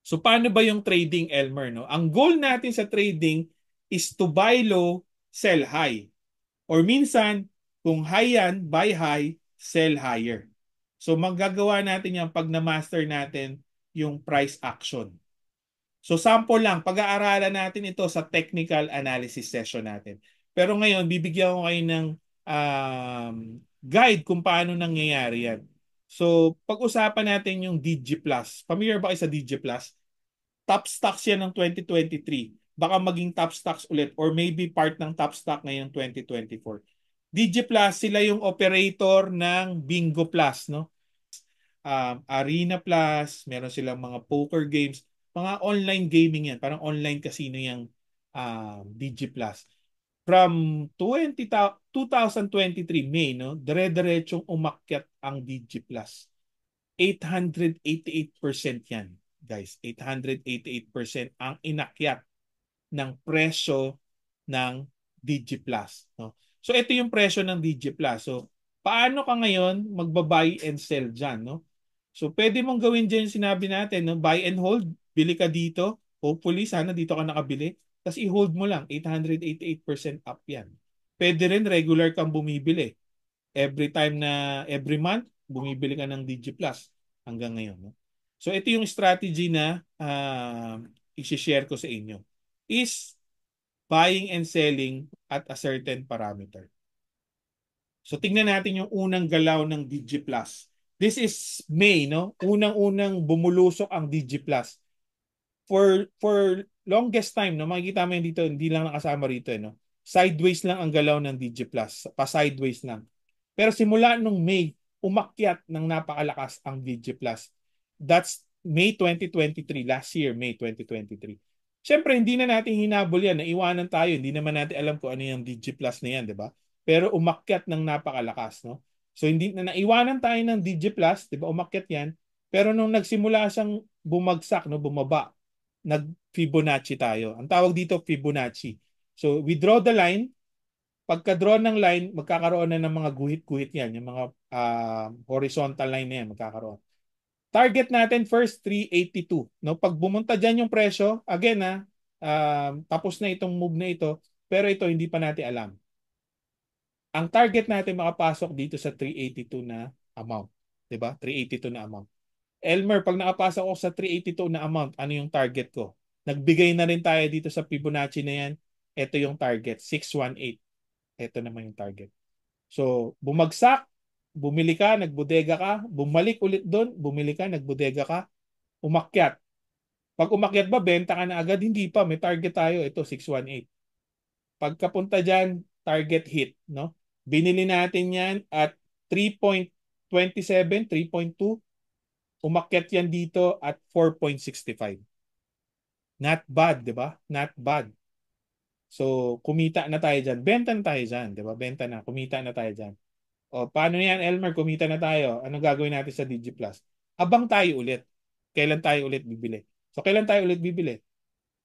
So paano ba yung trading, Elmer? No? Ang goal natin sa trading is to buy low, sell high. Or minsan, kung high yan, buy high, sell higher. So magagawa natin yan pag na-master natin yung price action. So sample lang, pag-aaralan natin ito sa technical analysis session natin. Pero ngayon, bibigyan ko kayo ng um, guide kung paano nangyayari yan. So pag-usapan natin yung DigiPlus. Familiar ba kayo sa DigiPlus? Top stocks yan ng 2023. Baka maging top stocks ulit or maybe part ng top stock ngayong 2024. DigiPlus, sila yung operator ng Bingo Plus, no? Arena Plus, meron silang mga poker games, mga online gaming yan, parang online casino yung DigiPlus. From 2023 May, no, dire-diretsong umakyat ang DigiPlus. 888% yan, guys. 888% ang inakyat ng presyo ng DigiPlus, no? So ito yung presyo ng DigiPlus. So paano ka ngayon magba-buy and sell diyan, no? So pwede mong gawin diyan yung sinabi natin, no? Buy and hold, bili ka dito. Hopefully sana dito ka nakabili. Tapos i-hold mo lang, 888% up yan. Pwede rin regular kang bumibili. Every time na every month bumibili ka ng DigiPlus hanggang ngayon, no? So ito yung strategy na i-share ko sa inyo is buying and selling at a certain parameter. So tingnan natin yung unang galaw ng DigiPlus. This is May, no? Unang-unang bumulusok ang DigiPlus. For longest time, no, makikita mo yun dito, hindi lang nakasama rito, no? Sideways lang ang galaw ng DigiPlus. Pa-sideways lang. Pero simula nung May, umakyat ng napakalakas ang DigiPlus. That's May 2023, last year, May 2023. Siyempre, hindi na natin hinabol yan. Naiwanan tayo. Hindi naman natin alam kung ano yung DigiPlus na yan, di ba? Pero umakyat ng napakalakas, no? So, hindi na naiwanan tayo ng DigiPlus, di ba? Umakyat yan. Pero nung nagsimula siyang bumagsak, no, bumaba, nag-Fibonacci tayo. Ang tawag dito, Fibonacci. So, we draw the line. Pagka-draw ng line, magkakaroon na ng mga guhit-guhit yan. Yung mga horizontal line na yan, magkakaroon. Target natin first, 382. No? Pag bumunta dyan yung presyo, again tapos na itong move na ito, pero ito hindi pa natin alam. Ang target natin makapasok dito sa 382 na amount. 'Di ba? 382 na amount. Elmer, pag nakapasok ako sa 382 na amount, ano yung target ko? Nagbigay na rin tayo dito sa Fibonacci na yan. Ito yung target, 618. Ito naman yung target. So, bumagsak, bumili ka, nagbodega ka, bumalik ulit doon, bumili ka, nagbodega ka, umakyat. Pag umakyat ba, benta ka na agad? Hindi pa, may target tayo. Ito, 618. Pagkapunta dyan, target hit. No? Binili natin yan at 3.27, 3.2. Umakyat yan dito at 4.65. Not bad, di ba? Not bad. So, kumita na tayo dyan. Benta na tayo dyan, di ba? Benta na, kumita na tayo dyan. O, paano yan, Elmer? Kumita na tayo. Anong gagawin natin sa DigiPlus? Abang tayo ulit. Kailan tayo ulit bibili? So, kailan tayo ulit bibili?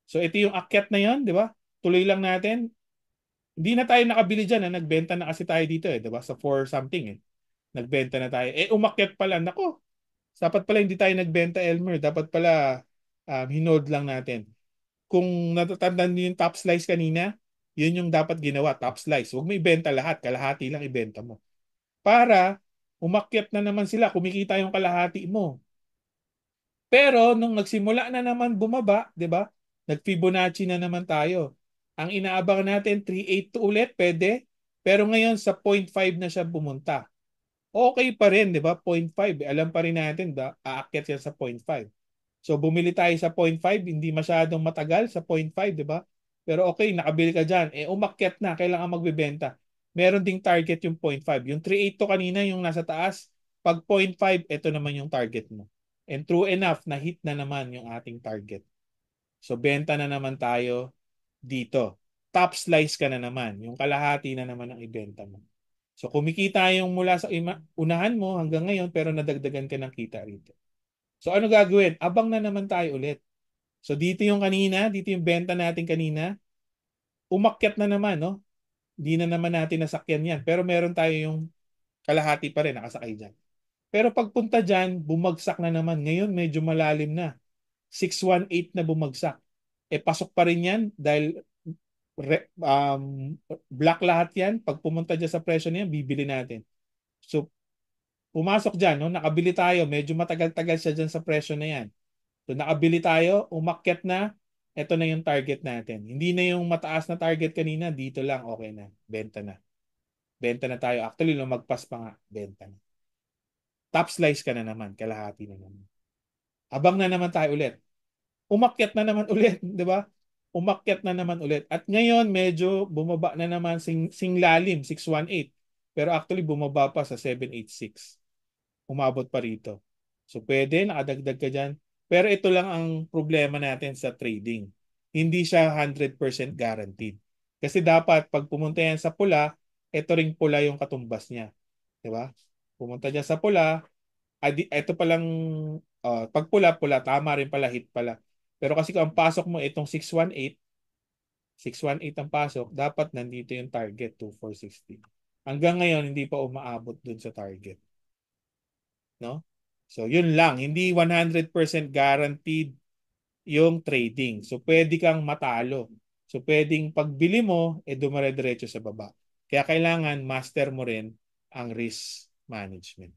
So, ito yung akyat na yan, di ba? Tuloy lang natin. Hindi na tayo nakabili dyan. Nagbenta na kasi tayo dito, di ba? Sa 4 something, eh. Nagbenta na tayo. Umakyat pala. Nako, dapat pala hindi tayo nagbenta, Elmer. Dapat pala hinold lang natin. Kung natatandaan niyo yung top slice kanina, yun yung dapat ginawa, top slice. Huwag mo ibenta lahat, kalahati lang ibenta mo. Para umakyat na naman sila, kumikita yung kalahati mo. Pero nung nagsimula na naman bumaba, 'di ba? Nag-Fibonacci na naman tayo. Ang inaabang natin 382 ulit, pwede. Pero ngayon sa 0.5 na siya bumunta. Okay pa rin, 'di ba? 0.5, alam pa rin natin ba aakyat yan sa 0.5. So bumili tayo sa 0.5, hindi masyadong matagal sa 0.5, 'di ba? Pero okay, nakabili ka diyan. Umakyat na, kailangan magbebenta. Meron ding target yung 0.5. Yung 382 kanina yung nasa taas, pag 0.5, ito naman yung target mo. And true enough, na-hit na naman yung ating target. So benta na naman tayo dito. Top slice ka na naman. Yung kalahati na naman ang ibenta mo. So kumikita yung mula sa unahan mo hanggang ngayon pero nadagdagan ka ng kita rito. So ano gagawin? Abang na naman tayo ulit. So dito yung kanina, dito yung benta natin kanina, umakyat na naman, no? Hindi na naman natin nasakyan yan. Pero meron tayo yung kalahati pa rin nakasakay dyan. Pero pagpunta dyan, bumagsak na naman. Ngayon medyo malalim na. 618 na bumagsak. Pasok pa rin yan dahil black lahat yan. Pag pumunta dyan sa presyo na yan, bibili natin. So, pumasok dyan, no? Nakabili tayo. Medyo matagal-tagal siya dyan sa presyo na yan. So, nakabili tayo, umakyat na, ito na yung target natin. Hindi na yung mataas na target kanina, dito lang, okay na. Benta na. Benta na tayo. Actually, lumagpas pa nga, benta na. Top slice ka na naman, kalahati na naman. Abang na naman tayo ulit. Umakyat na naman ulit, di ba? Umakyat na naman ulit. At ngayon, medyo bumaba na naman sing lalim, 618. Pero actually, bumaba pa sa 786. Umabot pa rito. So, pwede, nakadagdag ka dyan. Pero ito lang ang problema natin sa trading. Hindi siya 100% guaranteed. Kasi dapat, pag pumunta yan sa pula, ito ring pula yung katumbas niya. Di ba? Pumunta dyan sa pula, ito palang pag pula-pula, tama rin pala, hit pala. Pero kasi kung ang pasok mo itong 618, 618 ang pasok, dapat nandito yung target, 2460. Hanggang ngayon, hindi pa umaabot dun sa target. No? So, yun lang. Hindi 100% guaranteed yung trading. So, pwede kang matalo. So, pwedeng pagbili mo, dumare-diretso sa baba. Kaya kailangan master mo rin ang risk management.